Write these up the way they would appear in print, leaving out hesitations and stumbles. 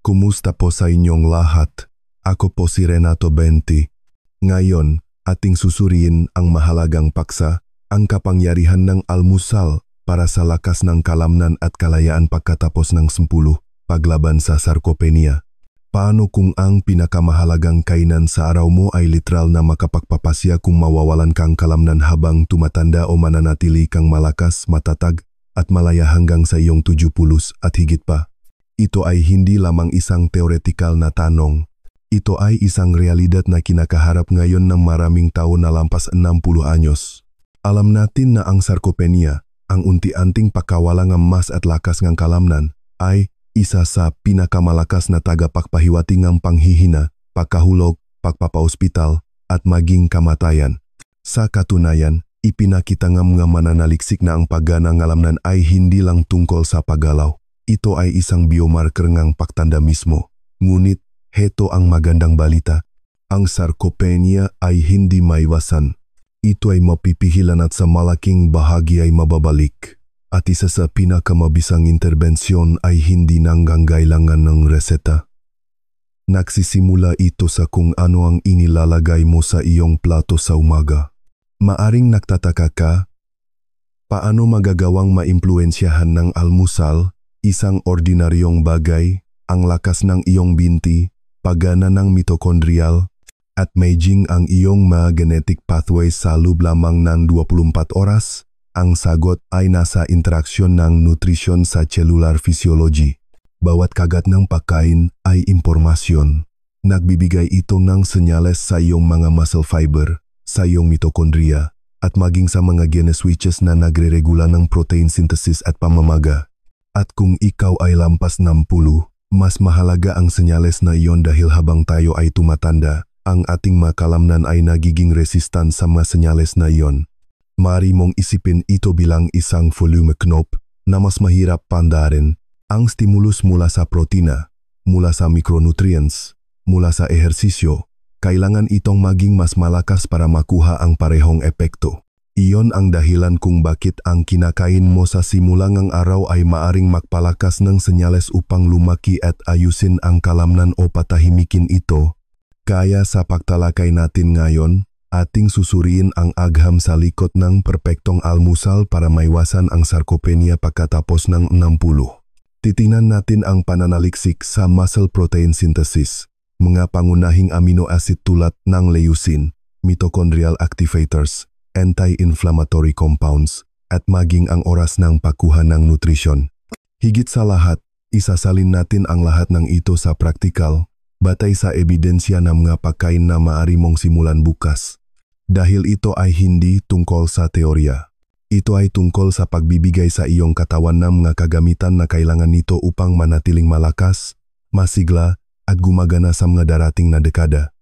Kumusta po sa inyong lahat? Ako po si Renato Benti. Ngayon, ating susuriin ang mahalagang paksa, ang kapangyarihan ng almusal para sa lakas ng kalamnan at kalayaan pagkatapos ng 10 paglaban sa sarcopenia. Paano kung ang pinakamahalagang kainan sa araw mo ay literal na makapagpapasya kung mawawalan kang kalamnan habang tumatanda o mananatili kang malakas, matatag at malaya hanggang sa iyong 70 at higit pa? Ito ay hindi lamang isang teoretikal na tanong. Ito ay isang realidad na kinakaharap ngayon ng maraming tao na lampas 60 anyos. Alam natin na ang sarcopenia, ang unti-anting pagkawalang ng mas at lakas ng kalamnan, ay isa sa pinakamalakas na tagapagpahiwati ng panghihina, pagkahulog, pagpapaospital, at maging kamatayan. Sa katunayan, ipinakita ng mga mananaliksik na ang pagana ng kalamnan ay hindi lang tungkol sa paggalaw. Ito ay isang biomarker ng pagtanda mismo. Ngunit, heto ang magandang balita. Ang sarcopenia ay hindi maiwasan. Ito ay mapipigilan at sa malaking bahagi ay mababalik. At isa sa pinakamabisang interbensyon ay hindi nanggangailangan ng reseta. Nagsisimula ito sa kung ano ang inilalagay mo sa iyong plato sa umaga. Maaring nagtataka ka, paano magagawang maimpluwensyahan ng almusal, isang ordinaryong bagay, ang lakas ng iyong binti, pagana ng mitochondrial, at maging ang iyong mga genetic pathways sa loob lamang ng 24 oras? Ang sagot ay nasa interaksyon ng nutrisyon sa cellular physiology. Bawat kagat ng pagkain ay impormasyon. Nagbibigay ito ng senyales sa iyong mga muscle fiber, sa iyong mitochondria, at maging sa mga gene switches na nagre-regula ng protein synthesis at pamamaga. At kung ikaw ay lampas 60, mas mahalaga ang senyales na iyon dahil habang tayo ay tumatanda, ang ating mga kalamnan ay nagiging resistant sa mga senyales na iyon. Maaari mong isipin ito bilang isang volume knob na mas mahirap pandarin. Ang stimulus mula sa protina, mula sa micronutrients, mula sa ehersisyo, kailangan itong maging mas malakas para makuha ang parehong epekto. Iyon ang dahilan kung bakit ang kinakain mo sa simula ng araw ay maaring magpalakas ng senyales upang lumaki at ayusin ang kalamnan o patahimikin ito. Kaya sa pagtalakay natin ngayon, ating susuriin ang agham sa likod ng perpektong almusal para maiwasan ang sarcopenia pagkatapos ng 60. Titingnan natin ang pananaliksik sa muscle protein synthesis, mga pangunahing amino acid tulad ng leucine, mitochondrial activators, anti-inflammatory compounds, at maging ang oras ng pagkuha ng nutrisyon. Higit sa lahat, isasalin natin ang lahat ng ito sa praktikal, batay sa ebidensya ng mga pagkain na maaari mong simulan bukas. Dahil ito ay hindi tungkol sa teorya. Ito ay tungkol sa pagbibigay sa iyong katawan ng mga kagamitan na kailangan nito upang manatiling malakas, masigla, at gumagana sa mga darating na dekada.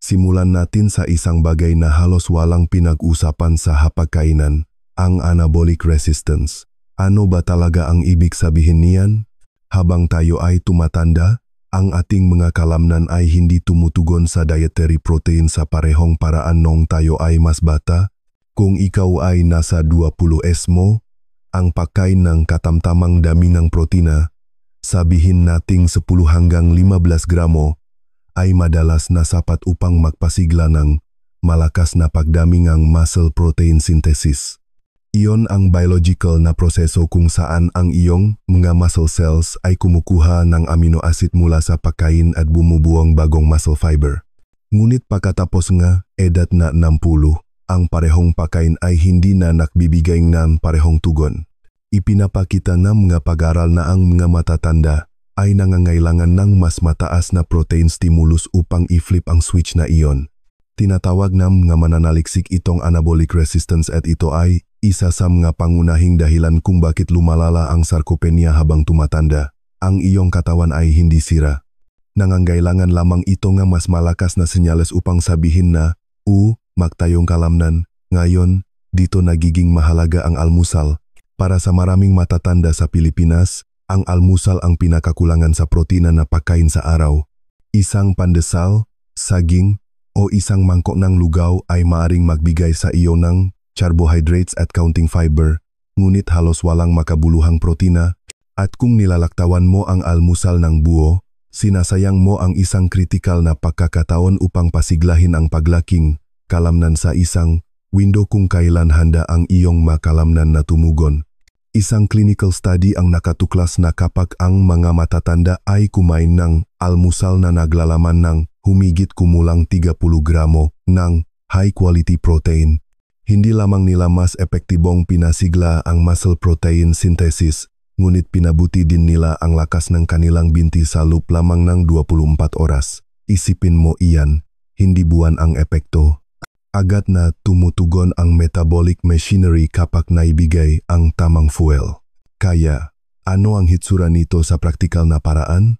Simulan natin sa isang bagay na halos walang pinag-usapan sa hapagkainan, ang anabolic resistance. Ano ba talaga ang ibig sabihin niyan? Habang tayo ay tumatanda, ang ating mga kalamnan ay hindi tumutugon sa dietary protein sa parehong paraan nung tayo ay mas bata. Kung ikaw ay nasa 20s mo, ang pagkain ng katamtamang dami ng protina, sabihin nating 10 hanggang 15 gramo, ay madalas na sapat upang magpasigla ng malakas na pagdami ng muscle protein synthesis. Iyon ang biological na proseso kung saan ang iyong mga muscle cells ay kumukuha ng amino acid mula sa pagkain at bumubuong bagong muscle fiber. Ngunit pagkatapos nga edad na 60, ang parehong pagkain ay hindi na nagbibigay ng parehong tugon. Ipinapakita ng mga pag-aral na ang mga matatanda ay nangangailangan ng mas mataas na protein stimulus upang i-flip ang switch na iyon. Tinatawag ng mga mananaliksik itong anabolic resistance at ito ay isa sa mga pangunahing dahilan kung bakit lumalala ang sarcopenia habang tumatanda. Ang iyong katawan ay hindi sira. Nangangailangan lamang ito ng mas malakas na senyales upang sabihin na, magtayong kalamnan. Ngayon, dito nagiging mahalaga ang almusal. Para sa maraming matatanda sa Pilipinas, ang almusal ang pinakakulangan sa protina na pagkain sa araw. Isang pandesal, saging, o isang mangkok ng lugaw ay maaring magbigay sa iyo ng carbohydrates at counting fiber, ngunit halos walang makabuluhang protina. At kung nilalaktawan mo ang almusal ng buo, sinasayang mo ang isang kritikal na pagkakataon upang pasiglahin ang paglaking kalamnan sa isang window kung kailan handa ang iyong makalamnan na tumugon. Isang clinical study ang nakatuklas na kapag ang mga matatanda ay kumain ng almusal na naglalaman ng humigit kumulang 30 gramo ng high-quality protein, hindi lamang nila mas epektibong pinasigla ang muscle protein synthesis, ngunit pinabuti din nila ang lakas ng kanilang binti sa loob lamang ng 24 oras. Isipin mo iyan, hindi buwan ang epekto. Agad na tumutugon ang metabolic machinery kapag naibigay ang tamang fuel. Kaya, ano ang hitsura nito sa praktikal na paraan?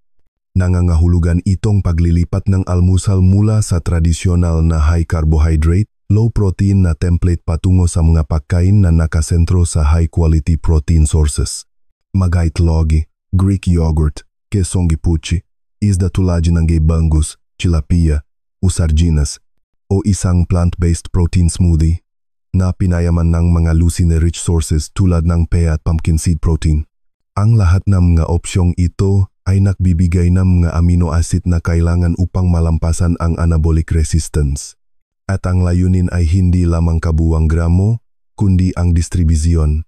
Nangangahulugan itong paglilipat ng almusal mula sa tradisyonal na high carbohydrate, low protein na template patungo sa mga pagkain na nakasentro sa high quality protein sources. Mag-itlog, Greek yogurt, quesong gipuchi, isda tulad ng bangus, tilapia, o sardinas, o isang plant-based protein smoothie na pinayaman ng mga leucine-rich sources tulad ng pea at pumpkin seed protein. Ang lahat ng mga opsyong ito ay nagbibigay ng mga amino acid na kailangan upang malampasan ang anabolic resistance. At ang layunin ay hindi lamang kabuwang gramo, kundi ang distribusyon.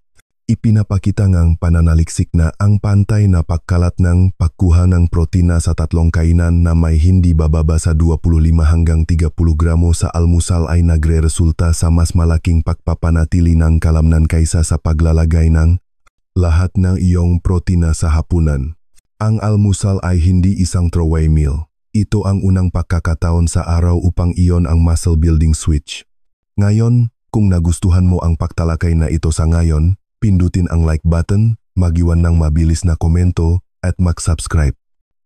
Ipinapakita ngang pananaliksik na ang pantay na pagkalat ng pagkuha ng protina sa tatlong kainan na may hindi bababa sa 25 hanggang 30 gramo sa almusal ay nagre-resulta sa mas malaking pagpapanatili ng kalamnan kaysa sa paglalagay ng lahat ng iyong protina sa hapunan. Ang almusal ay hindi isang throwaway meal. Ito ang unang pagkakataon sa araw upang iyon ang muscle building switch. Ngayon, kung nagustuhan mo ang pagtalakay na ito sa ngayon, pindutin ang like button, mag-iwan ng mabilis na komento, at mag-subscribe.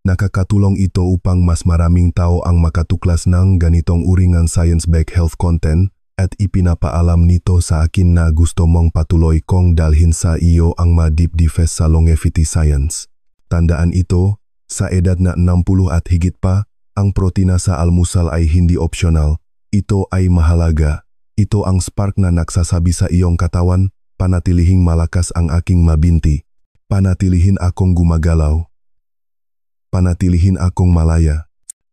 Nakakatulong ito upang mas maraming tao ang makatuklas ng ganitong uringan science-backed health content at ipinapaalam nito sa akin na gusto mong patuloy kong dalhin sa iyo ang ma-deep dive sa longevity science. Tandaan ito, sa edad na 60 at higit pa, ang protina sa almusal ay hindi optional. Ito ay mahalaga. Ito ang spark na nagsasabi sa iyong katawan, panatilihing malakas ang aking mabinti. Panatilihin akong gumagalaw. Panatilihin akong malaya.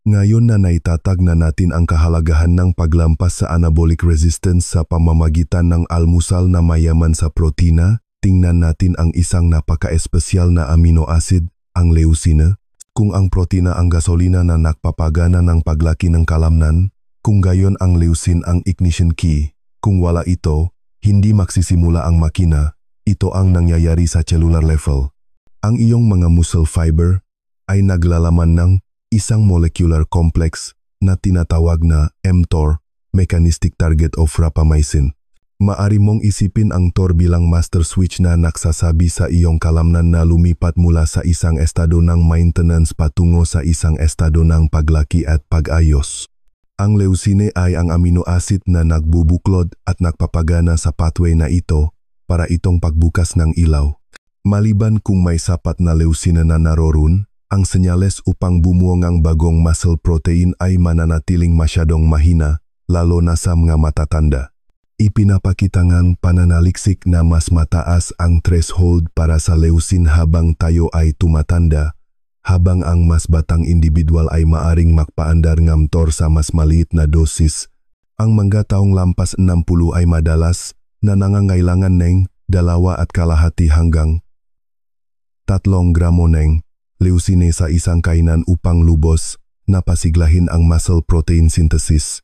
Ngayon na naitatag na natin ang kahalagahan ng paglampas sa anabolic resistance sa pamamagitan ng almusal na mayaman sa protina, tingnan natin ang isang napaka-espesyal na amino acid, ang leucine. Kung ang protina ang gasolina na nagpapagana ng paglaki ng kalamnan, kung gayon ang leucine ang ignition key. Kung wala ito, hindi magsisimula ang makina. Ito ang nangyayari sa cellular level. Ang iyong mga muscle fiber ay naglalaman ng isang molecular complex na tinatawag na mTOR, Mechanistic Target of Rapamycin. Maari mong isipin ang TOR bilang master switch na nagsasabi sa iyong kalamnan na lumipat mula sa isang estado ng maintenance patungo sa isang estado ng paglaki at pag-ayos. Ang leucine ay ang amino acid na nagbubuklod at nagpapagana sa pathway na ito para itong pagbukas ng ilaw. Maliban kung may sapat na leucine na naroon, ang senyales upang bumuong ang bagong muscle protein ay mananatiling masyadong mahina, lalo na sa mga matatanda. Ipinapakita ngang pananaliksik na mas mataas ang threshold para sa leucine habang tayo ay tumatanda, habang ang mas batang individual ay maaring magpaandar ng mTOR sa mas maliit na dosis. Ang mga taong lampas 60 ay madalas na nangangailangan ng 2.5 hanggang 3 gramo ng leucine sa isang kainan upang lubos na pasiglahin ang muscle protein synthesis.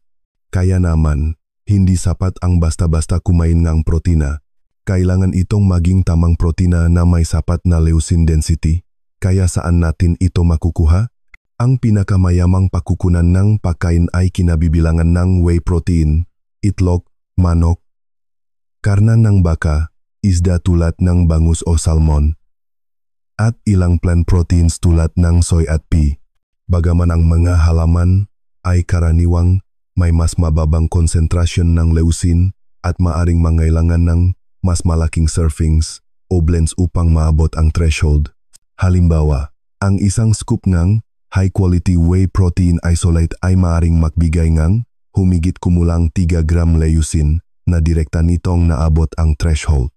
Kaya naman, hindi sapat ang basta-basta kumain ng protina. Kailangan itong maging tamang protina na may sapat na leucine density. Kaya saan natin ito makukuha? Ang pinakamayamang pakukunan ng pagkain ay kinabibilangan ng whey protein, itlog, manok, karne ng baka, isda tulad ng bangus o salmon, at ilang plant proteins tulad ng soy at pea. Bagaman ang mga halaman ay karaniwang may mas mababang konsentrasyon ng leucine at maaring mangailangan ng mas malaking servings o blends upang maabot ang threshold. Halimbawa, ang isang scoop ng high-quality whey protein isolate ay maaring magbigay ng humigit kumulang 3 gram leucine na direkta nitong naabot ang threshold.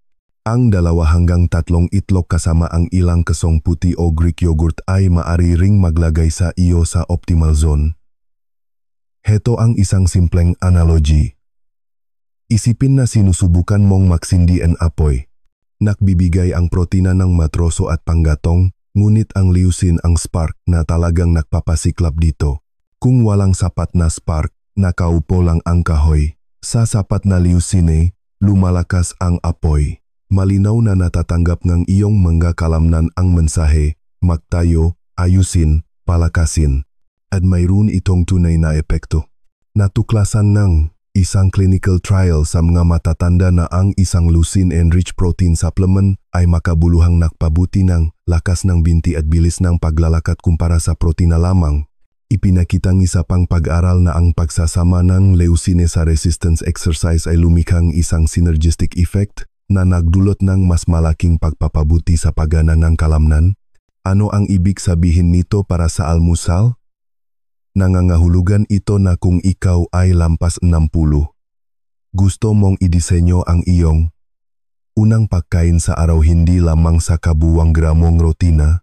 Ang 2 hanggang 3 itlog kasama ang ilang kesong puti o Greek yogurt ay maaari ring maglagay sa iyo sa optimal zone. Heto ang isang simpleng analogy. Isipin na sinusubukan mong maksindi ang apoy. Nagbibigay ang protina ng matroso at panggatong, ngunit ang leucine ang spark na talagang nagpapasiklab dito. Kung walang sapat na spark, nakaupo lang ang kahoy. Sa sapat na leucine, lumalakas ang apoy. Malinaw na natatanggap ng iyong mga kalamnan ang mensahe, magtayo, ayusin, palakasin. At mayroon itong tunay na epekto. Natuklasan ng isang clinical trial sa mga matatanda na ang isang leucine-enriched protein supplement ay makabuluhang nakpabuti ng lakas ng binti at bilis ng paglalakad kumpara sa protina lamang. Ipinakitang isa pang pag-aral na ang pagsasama ng leucine sa resistance exercise ay lumikhang isang synergistic effect na nagdulot ng mas malaking pagpapabuti sa paggana ng kalamnan. Ano ang ibig sabihin nito para sa almusal? Nangangahulugan ito na kung ikaw ay lampas 60, gusto mong idisenyo ang iyong unang pagkain sa araw hindi lamang sa kabuwang gramong rotina,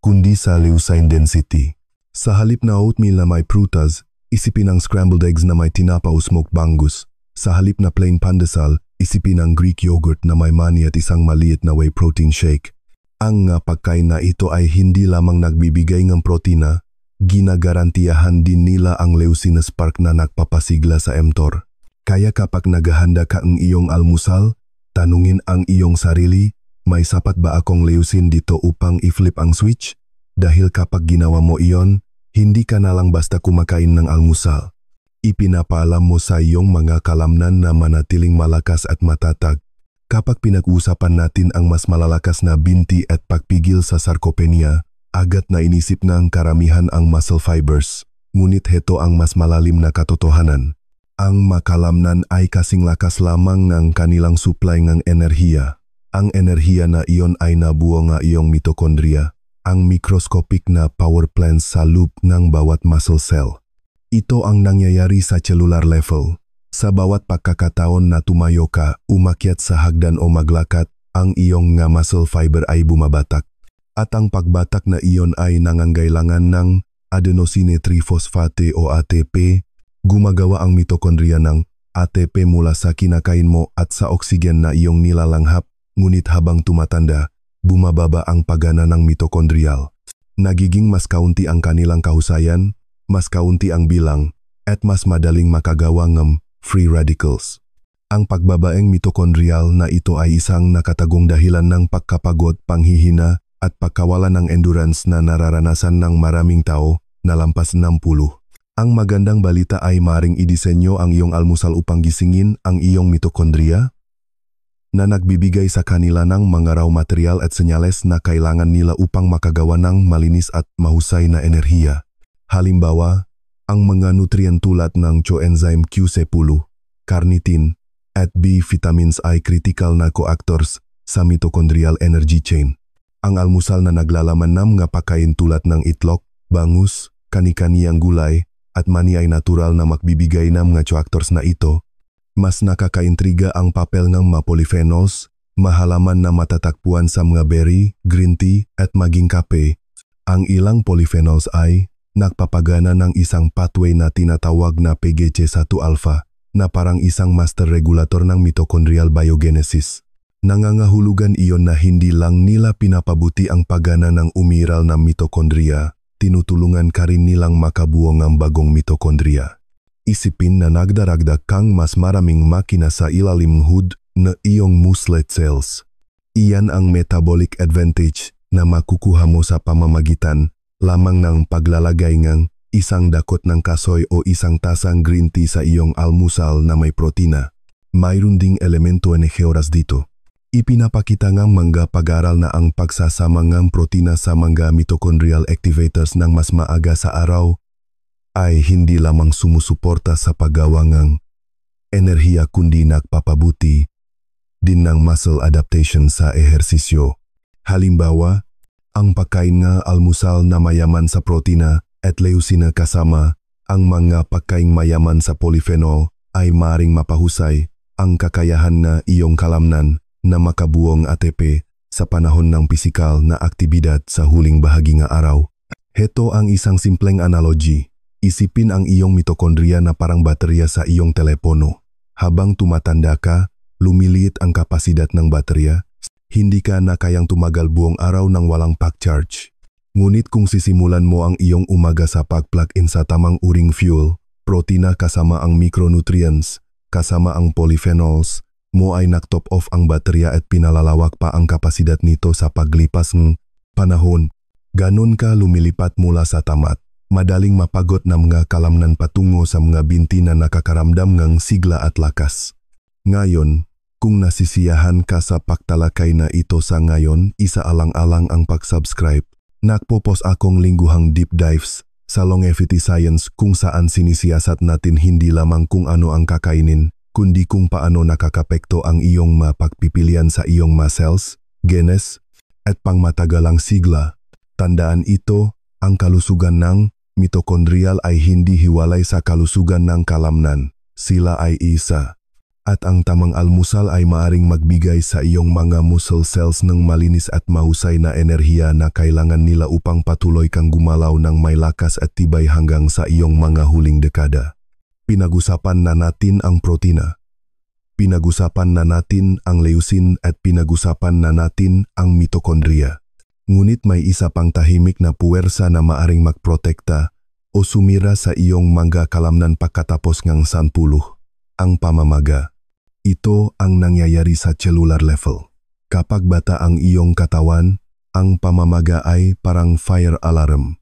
kundi sa leucine density. Sa halip na oatmeal na may prutas, isipin ang scrambled eggs na may tinapa o smoked bangus. Sa halip na plain pandesal, isipin ang Greek yogurt na may mani at isang maliit na whey protein shake. Ang pagkain na ito ay hindi lamang nagbibigay ng protina, ginagarantiyahan din nila ang leucine spark na nagpapasigla sa mTOR. Kaya kapag naghahanda ka ang iyong almusal, tanungin ang iyong sarili, may sapat ba akong leucine dito upang i-flip ang switch? Dahil kapag ginawa mo iyon, hindi ka na lang basta kumakain ng almusal. Ipinapaalam mo sa iyong mga kalamnan na manatiling malakas at matatag. Kapag pinag-usapan natin ang mas malalakas na binti at pagpigil sa sarcopenia, agad na inisip ng karamihan ang muscle fibers. Ngunit heto ang mas malalim na katotohanan. Ang makalamnan ay kasing lakas lamang ng kanilang supply ng enerhiya. Ang enerhiya na iyon ay nabuo ng iyong mitokondria, ang microscopic na power plants sa loob ng bawat muscle cell. Ito ang nangyayari sa cellular level. Sa bawat pagkakataon na tumayo ka, umakyat sa hagdan o maglakad, ang iyong nga muscle fiber ay bumabatak. At ang pagbatak na iyon ay nangangailangan ng adenosine triphosphate o ATP. Gumagawa ang mitokondria ng ATP mula sa kinakain mo at sa oksigen na iyong nilalanghap, ngunit habang tumatanda, bumababa ang paggana ng mitokondrial. Nagiging mas kaunti ang kanilang kahusayan, mas kaunti ang bilang, at mas madaling makagawa ng free radicals. Ang pagbabaeng mitokondrial na ito ay isang nakatagong dahilan ng pagkapagod, panghihina, at pagkawalan ng endurance na nararanasan ng maraming tao na lampas 60. Ang magandang balita ay maring idisenyo ang iyong almusal upang gisingin ang iyong mitokondria na nagbibigay sa kanila ng mga raw material at senyales na kailangan nila upang makagawa ng malinis at mahusay na enerhiya. Halimbawa, ang mga nutrient tulad ng coenzyme Q10, carnitine, at B vitamins ay critical na coactors sa mitochondrial energy chain. Ang almusal na naglalaman ng mga pagkain tulad ng itlog, bangus, kani-kaniyang gulay, at mani ay natural na magbibigay ng mga coactors na ito. Mas nakakaintriga ang papel ng mga polyphenols, mahalaman na matatagpuan sa mga berry, green tea, at maging kape. Ang ilang polyphenols ay nagpapagana ng isang pathway na tinatawag na PGC1-alpha, na parang isang master regulator ng mitochondrial biogenesis. Nangangahulugan iyon na hindi lang nila pinapabuti ang paggana ng umiral na mitokondria, tinutulungan ka rin nilang makabuo ng bagong mitokondria. Isipin na nagdaragdag kang mas maraming makina sa ilalim hood na iyong muscle cells. Iyan ang metabolic advantage na makukuha mo sa pamamagitan lamang ng paglalagay ng isang dakot ng kasoy o isang tasang green tea sa iyong almusal na may protina. Mayroon ding elemento ng oras dito. Ipinapakita ng mga pag-aral na ang pagsasama ng protina sa mga mitochondrial activators ng mas maaga sa araw ay hindi lamang sumusuporta sa paggawa ng enerhiya kundi nagpapabuti din ng muscle adaptation sa ehersisyo. Halimbawa, ang pagkain ng almusal na mayaman sa protina at leucine kasama ang mga pagkain mayaman sa polyphenol ay maring mapahusay ang kakayahan na iyong kalamnan na makabuong ATP sa panahon ng pisikal na aktibidad sa huling bahagi nga araw. Heto ang isang simpleng analogy. Isipin ang iyong mitokondriya na parang baterya sa iyong telepono. Habang tumatanda ka, lumiliit ang kapasidad ng baterya. Hindi ka na kayang tumagal buong araw ng walang pack charge. Ngunit kung sisimulan mo ang iyong umaga sa pag-plug in sa tamang uring fuel, protina kasama ang micronutrients, kasama ang polyphenols, mo ay nak-top off ang baterya at pinalalawak pa ang kapasidad nito sa paglipas ng panahon. Ganon ka lumilipat mula sa tamat. Madaling mapagot na mga kalamnan patungo sa mga binti na nakakaramdam ng sigla at lakas. Ngayon, kung nasisiyahan ka sa pagtalakay na ito sa ngayon, isaalang-alang ang pag-subscribe. Nagpo-post akong lingguhang deep dives sa longevity science kung saan sinisiyasat natin hindi lamang kung ano ang kakainin, kundi kung paano nakakapekto ang iyong mapagpipilian sa iyong cells, genes, at pangmatagalang sigla. Tandaan ito, ang kalusugan ng mitokondrial ay hindi hiwalay sa kalusugan ng kalamnan. Sila ay isa. At ang tamang almusal ay maaring magbigay sa iyong mga muscle cells ng malinis at mahusay na enerhiya na kailangan nila upang patuloy kang gumalaw ng may lakas at tibay hanggang sa iyong mga huling dekada. Pinag-usapan na natin ang protina. Pinag-usapan na natin ang leucine at pinag-usapan na natin ang mitokondriya. Ngunit may isa pang tahimik na puwersa na maaring magprotekta o sumira sa iyong mga kalamnan pagkatapos ng 10, ang pamamaga. Ito ang nangyayari sa cellular level. Kapag bata ang iyong katawan, ang pamamaga ay parang fire alarm.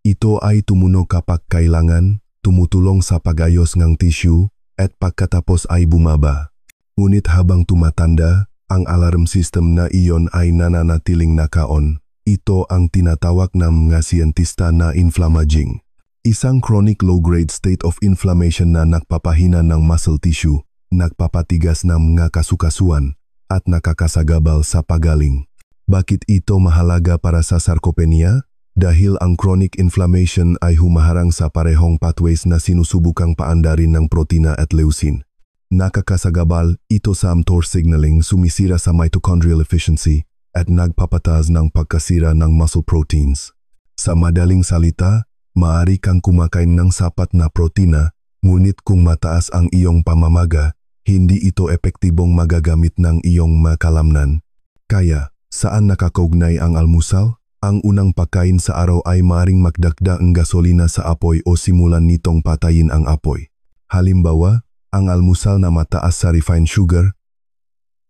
Ito ay tumunog kapag kailangan, tumutulong sa pag-ayos ng tissue, at pagkatapos ay bumaba. Ngunit habang tumatanda, ang alarm system na iyon ay nananatiling naka-on. Ito ang tinatawag ng mga siyentista na inflammaging. Isang chronic low-grade state of inflammation na nagpapahina ng muscle tissue, nagpapatigas ng mga kasukasuan, at nakakasagabal sa pagaling. Bakit ito mahalaga para sa sarcopenia? Dahil ang chronic inflammation ay humaharang sa parehong pathways na sinusubukang paandarin ng protina at leucine. Nakakasagabal ito sa mTOR signaling, sumisira sa mitochondrial efficiency, at nagpapataas ng pagkasira ng muscle proteins. Sa madaling salita, maaari kang kumakain ng sapat na protina, ngunit kung mataas ang iyong pamamaga, hindi ito epektibong magagamit ng iyong makalamnan. Kaya, saan nakakaugnay ang almusal? Ang unang pagkain sa araw ay maaring magdagdag ng gasolina sa apoy o simulan nitong patayin ang apoy. Halimbawa, ang almusal na mataas sa refined sugar,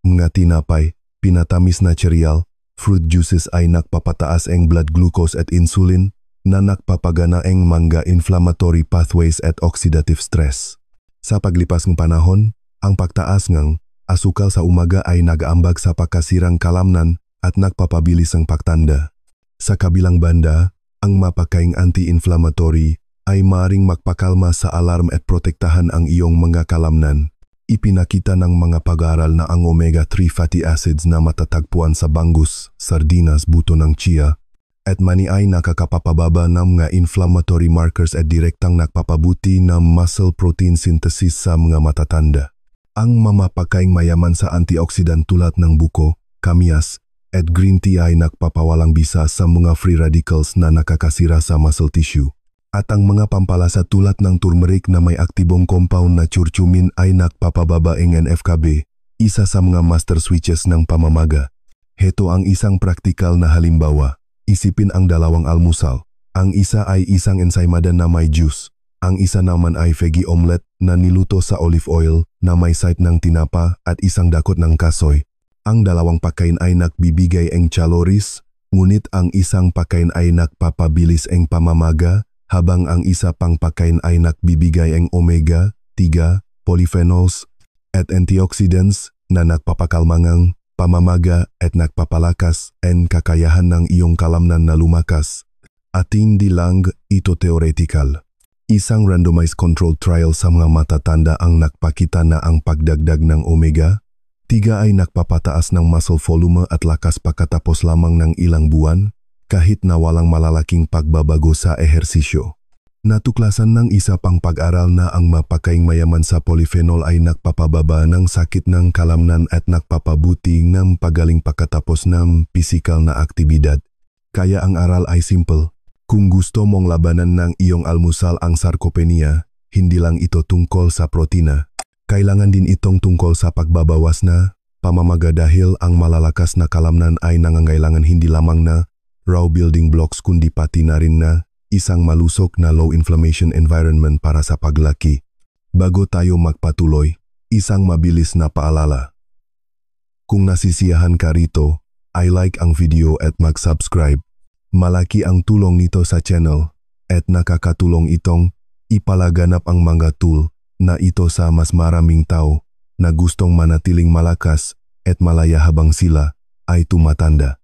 mga tinapay, pinatamis na cereal, fruit juices ay nagpapataas ang blood glucose at insulin, na nagpapagana ang mga inflammatory pathways at oxidative stress. Sa paglipas ng panahon, ang pagtaas ng asukal sa umaga ay nag-aambag sa pagkasirang kalamnan at nagpapabilis ang pagtanda. Sa kabilang banda, ang mapakaing anti-inflammatory ay maaring magpakalma sa alarm at protektahan ang iyong mga kalamnan. Ipinakita ng mga pag-aaral na ang omega-3 fatty acids na matatagpuan sa bangus, sardinas, buto ng chia, at mani ay nakakapapababa ng mga inflammatory markers at direktang nagpapabuti ng muscle protein synthesis sa mga matatanda. Ang mamapakaing mayaman sa antioxidant tulad ng buko, kamyas, at green tea ay nagpapawalang bisa sa mga free radicals na nakakasira sa muscle tissue. At ang mga pampalasa tulad ng turmeric na may aktibong compound na curcumin ay nagpapababa ng NF-κB, isa sa mga master switches ng pamamaga. Heto ang isang praktikal na halimbawa. Isipin ang dalawang almusal. Ang isa ay isang ensaymada na may juice. Ang isa naman ay veggie omelette na niluto sa olive oil na may side ng tinapa at isang dakot ng kasoy. Ang dalawang pagkain ay nagbibigay ng calories, ngunit ang isang pagkain ay nagpapabilis ng pamamaga, habang ang isa pang pagkain ay nagbibigay ng omega-3, polyphenols, at antioxidants na nagpapakalmangang pamamaga at nagpapalakas ang kakayahan ng iyong kalamnan na lumakas. At hindi lang ito theoretical. Isang randomized controlled trial sa mga matatanda ang nagpakita na ang pagdagdag ng omega-3 ay nagpapataas ng muscle volume at lakas pagkatapos lamang ng ilang buwan, kahit na walang malalaking pagbabago sa ehersisyo. Natuklasan ng isa pang pag-aral na ang mapakaing mayaman sa polyphenol ay nagpapababa ng sakit ng kalamnan at nagpapabuti ng pagaling pagkatapos ng pisikal na aktibidad. Kaya ang aral ay simple. Kung gusto mong labanan ng iyong almusal ang sarcopenia, hindi lang ito tungkol sa protina. Kailangan din itong tungkol sa pagbabawas na pamamaga dahil ang malalakas na kalamnan ay nangangailangan hindi lamang na raw building blocks kundi pati na rin na isang malusog na low inflammation environment para sa paglaki. Bago tayo magpatuloy, isang mabilis na paalala. Kung nasisiyahan ka rito, i-like ang video at mag-subscribe. Malaki ang tulong nito sa channel at nakakatulong itong ipalaganap ang mga tool na ito sa mas maraming tao na gustong manatiling malakas at malaya habang sila ay tumatanda.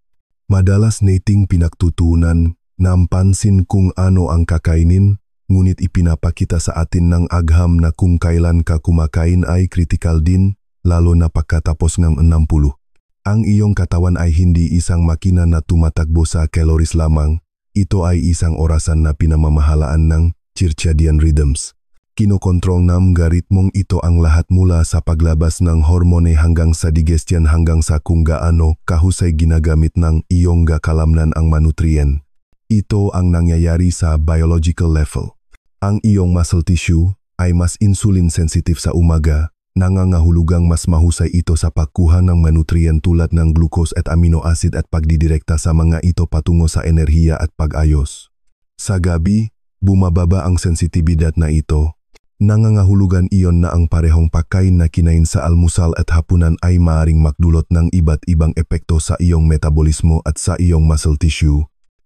Madalas nating pinagtutunan nampansin kung ano ang kakainin, ngunit ipinapakita sa atin ng agham na kung kailan ka kumakain ay kritikal din, lalo na pagkatapos ng 60. Ang iyong katawan ay hindi isang makina na tumatakbo sa calories lamang, ito ay isang orasan na pinamamahalaan ng circadian rhythms. Kinokontrol ng ritmong ito ang lahat mula sa paglabas ng hormone hanggang sa digestion hanggang sa kung gaano kahusay ginagamit ng iyong kalamnan ang manutrien. Ito ang nangyayari sa biological level. Ang iyong muscle tissue ay mas insulin sensitive sa umaga, nangangahulugang mas mahusay ito sa pagkuha ng manutrien tulad ng glucose at amino acid at pagdidirekta sa mga ito patungo sa enerhiya at pag-ayos. Sa gabi, bumababa ang sensitibidad na ito. Nangangahulugan iyon na ang parehong pagkain na kinain sa almusal at hapunan ay maaring magdulot ng iba't ibang epekto sa iyong metabolismo at sa iyong muscle tissue.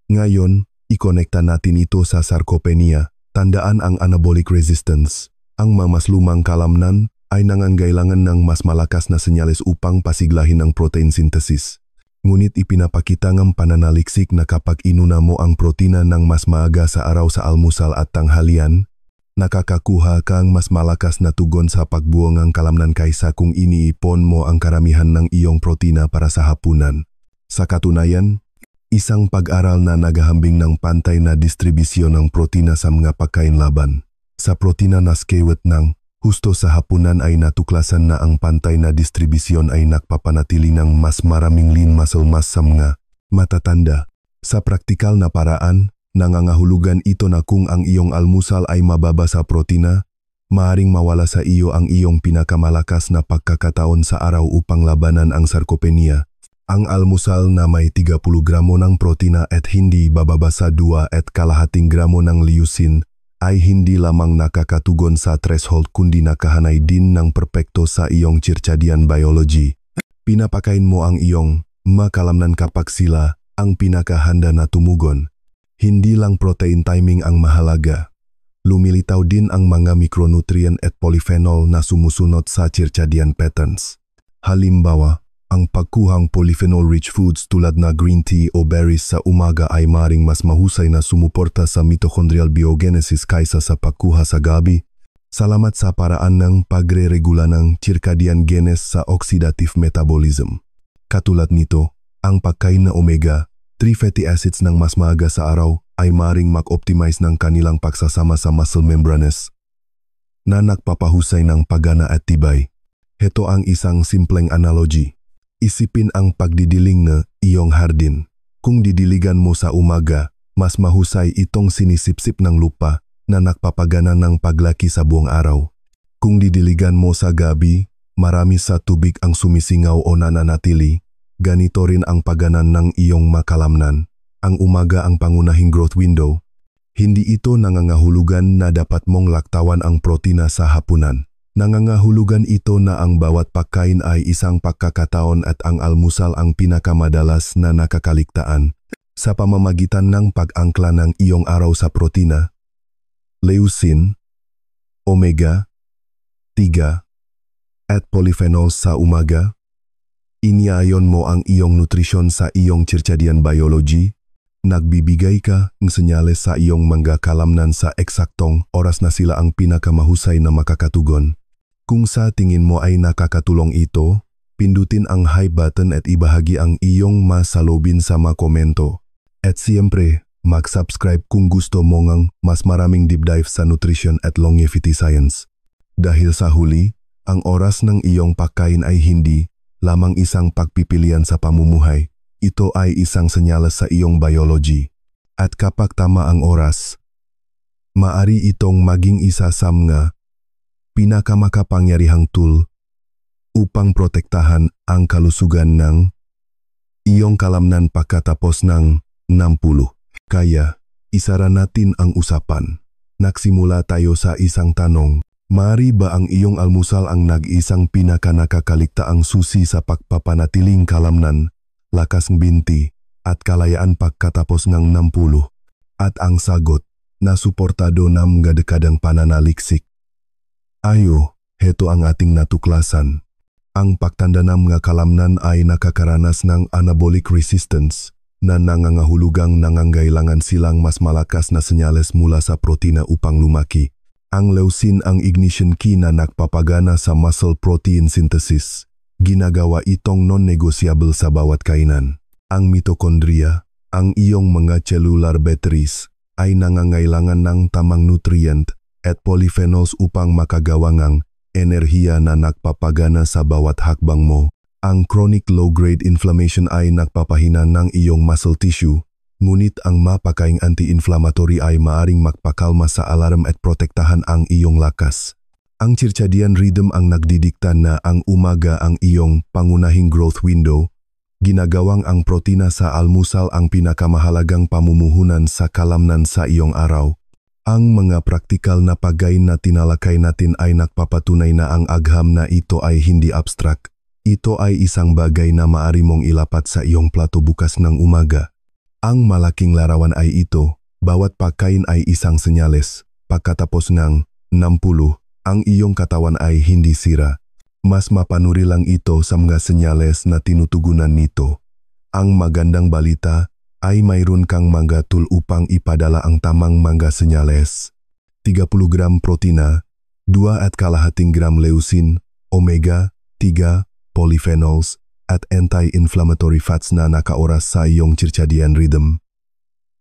Ngayon, ikonekta natin ito sa sarcopenia. Tandaan ang anabolic resistance. Ang mas lumang kalamnan ay nangangailangan ng mas malakas na senyales upang pasiglahin ang protein synthesis. Ngunit ipinapakita ng pananaliksik na kapag inuna mo ang protina ng mas maaga sa araw sa almusal at tanghalian, nakakakuha kang mas malakas na tugon sa pagbuo ng kalamnan kaysa kung iniipon mo ang karamihan ng iyong protina para sa hapunan. Sa katunayan, isang pag-aral na naghahambing ng pantay na distribusyon ng protina sa mga pagkain laban. Sa protina na skewed ng husto sa hapunan ay natuklasan na ang pantay na distribusyon ay nagpapanatili ng mas maraming lean muscle mass sa mga matatanda. Sa praktikal na paraan, nangangahulugan ito na kung ang iyong almusal ay mababa sa protina, maaring mawala sa iyo ang iyong pinakamalakas na pagkakataon sa araw upang labanan ang sarcopenia. Ang almusal na may 30 gramo ng protina at hindi bababa sa 2 at kalahating gramo ng leucine ay hindi lamang nakakatugon sa threshold kundi nakahanay din ng perpekto sa iyong circadian biology. Pinapakain mo ang iyong makalamnan kapag sila ang pinakahanda na tumugon. Hindi lang protein timing ang mahalaga. Lumilitaw din ang mga micronutrient at polyphenol na sumusunod sa circadian patterns. Halimbawa, ang pagkuhang polyphenol-rich foods tulad na green tea o berries sa umaga ay maring mas mahusay na sumuporta sa mitochondrial biogenesis kaysa sa pagkuha sa gabi. Salamat sa paraan ng pagre-regula ng circadian genes sa oxidative metabolism. Katulad nito, ang pagkain na omega-3 fatty acids ng mas maaga sa araw ay maring mag-optimize ng kanilang pagsasama sa muscle membranes na nagpapahusay ng pagana at tibay. Heto ang isang simpleng analogy. Isipin ang pagdidiling na iyong hardin. Kung didiligan mo sa umaga, mas mahusay itong sinisipsip ng lupa na nagpapagana ng paglaki sa buong araw. Kung didiligan mo sa gabi, marami sa tubig ang sumisingaw o nananatili. Ganito rin ang pagganan ng iyong makalamnan. Ang umaga ang pangunahing growth window. Hindi ito nangangahulugan na dapat mong laktawan ang protina sa hapunan. Nangangahulugan ito na ang bawat pagkain ay isang pagkakataon at ang almusal ang pinakamadalas na nakakaligtaan. Sa pamamagitan ng pag-angkla ng iyong araw sa protina, leucine, omega-3, at polyphenols sa umaga, iniayon mo ang iyong nutrisyon sa iyong circadian biology, nagbibigay ka ng senyales sa iyong mga kalamnan sa eksaktong oras na sila ang pinakamahusay na makakatugon. Kung sa tingin mo ay nakakatulong ito, pindutin ang hi button at ibahagi ang iyong masalobin sa mga komento. At siyempre, Mag-subscribe kung gusto mo ng mas maraming deep dive sa nutrition at longevity science. Dahil sa huli, ang oras ng iyong pagkain ay hindi lamang isang pagpipilian sa pamumuhay. Ito ay isang senyales sa iyong biology. At kapag tama ang oras, maari itong maging isa sa mga pinakamakapangyarihang tool upang protektahan ang kalusugan ng iyong kalamnan pagkatapos ng 60. Kaya, isara natin ang usapan. Nagsimula tayo sa isang tanong. Maari ba ang iyong almusal ang nag-isang pinakanakakaligtaang susi sa pagpapanatiling kalamnan, lakas ng binti, at kalayaan pagkatapos ng 60? At ang sagot, na suportado ng mga dekadang pananaliksik. Ayo, heto ang ating natuklasan. Ang pagtanda ng mga kalamnan ay nakakaranas ng anabolic resistance na nangangahulugang nangangailangan silang mas malakas na senyales mula sa protina upang lumaki. Ang leucine ang ignition key na nagpapagana sa muscle protein synthesis. Ginagawa itong non-negotiable sa bawat kainan. Ang mitochondria, ang iyong mga cellular batteries, ay nangangailangan ng tamang nutrient at polyphenols upang makagawa ng enerhiya na nagpapagana sa bawat hakbang mo. Ang chronic low-grade inflammation ay nagpapahina ng iyong muscle tissue, ngunit ang mapakaing anti-inflammatory ay maaring magpakalma sa alarm at protektahan ang iyong lakas. Ang circadian rhythm ang nagdidikta na ang umaga ang iyong pangunahing growth window, ginagawang ang protina sa almusal ang pinakamahalagang pamumuhunan sa kalamnan sa iyong araw. Ang mga praktikal na pagkain na tinalakay natin ay nagpapatunay na ang agham na ito ay hindi abstract. Ito ay isang bagay na maaari mong ilapat sa iyong plato bukas ng umaga. Ang malaking larawan ay ito, bawat pagkain ay isang senyales. Pagkatapos ng 60, ang iyong katawan ay hindi sira. Mas mapanuri lang ito sa mga senyales na tinutugunan nito. Ang magandang balita ay mayroon kang mga tool upang ipadala ang tamang mga senyales. 30 gram protina, 2,5 gram leucine, omega-3, polyphenols, at anti-inflammatory fats na nakaoras sa iyong circadian rhythm.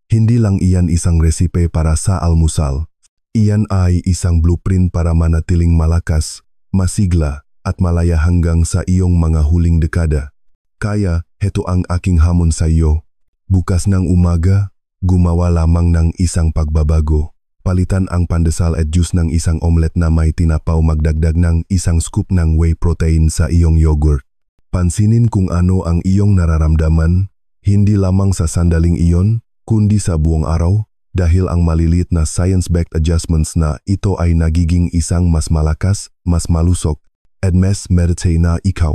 Hindi lang iyan isang resipe para sa almusal. Iyan ay isang blueprint para manatiling malakas, masigla, at malaya hanggang sa iyong mga huling dekada. Kaya, heto ang aking hamon sa iyo. Bukas ng umaga, gumawa lamang ng isang pagbabago. Palitan ang pandesal at juice ng isang omelet na may tinapaw, magdagdag ng isang scoop ng whey protein sa iyong yogurt. Pansinin kung ano ang iyong nararamdaman, hindi lamang sa sandaling iyon, kundi sa buong araw, dahil ang maliliit na science-backed adjustments na ito ay nagiging isang mas malakas, mas malusog, at mas meditate na ikaw.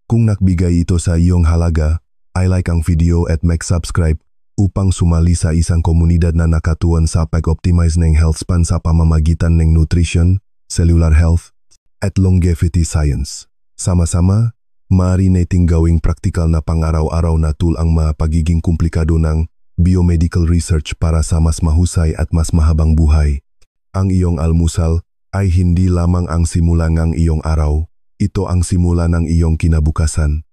Kung nagbigay ito sa iyong halaga, i-like ang video at mag-subscribe upang sumali sa isang komunidad na nakatuon sa pag-optimize ng health span sa pamamagitan ng nutrition, cellular health, at longevity science. Sama-sama, maaari nating gawing praktikal na pang-araw-araw na tool ang mga pagiging komplikado ng biomedical research para sa mas mahusay at mas mahabang buhay. Ang iyong almusal ay hindi lamang ang simula ng iyong araw, ito ang simula ng iyong kinabukasan.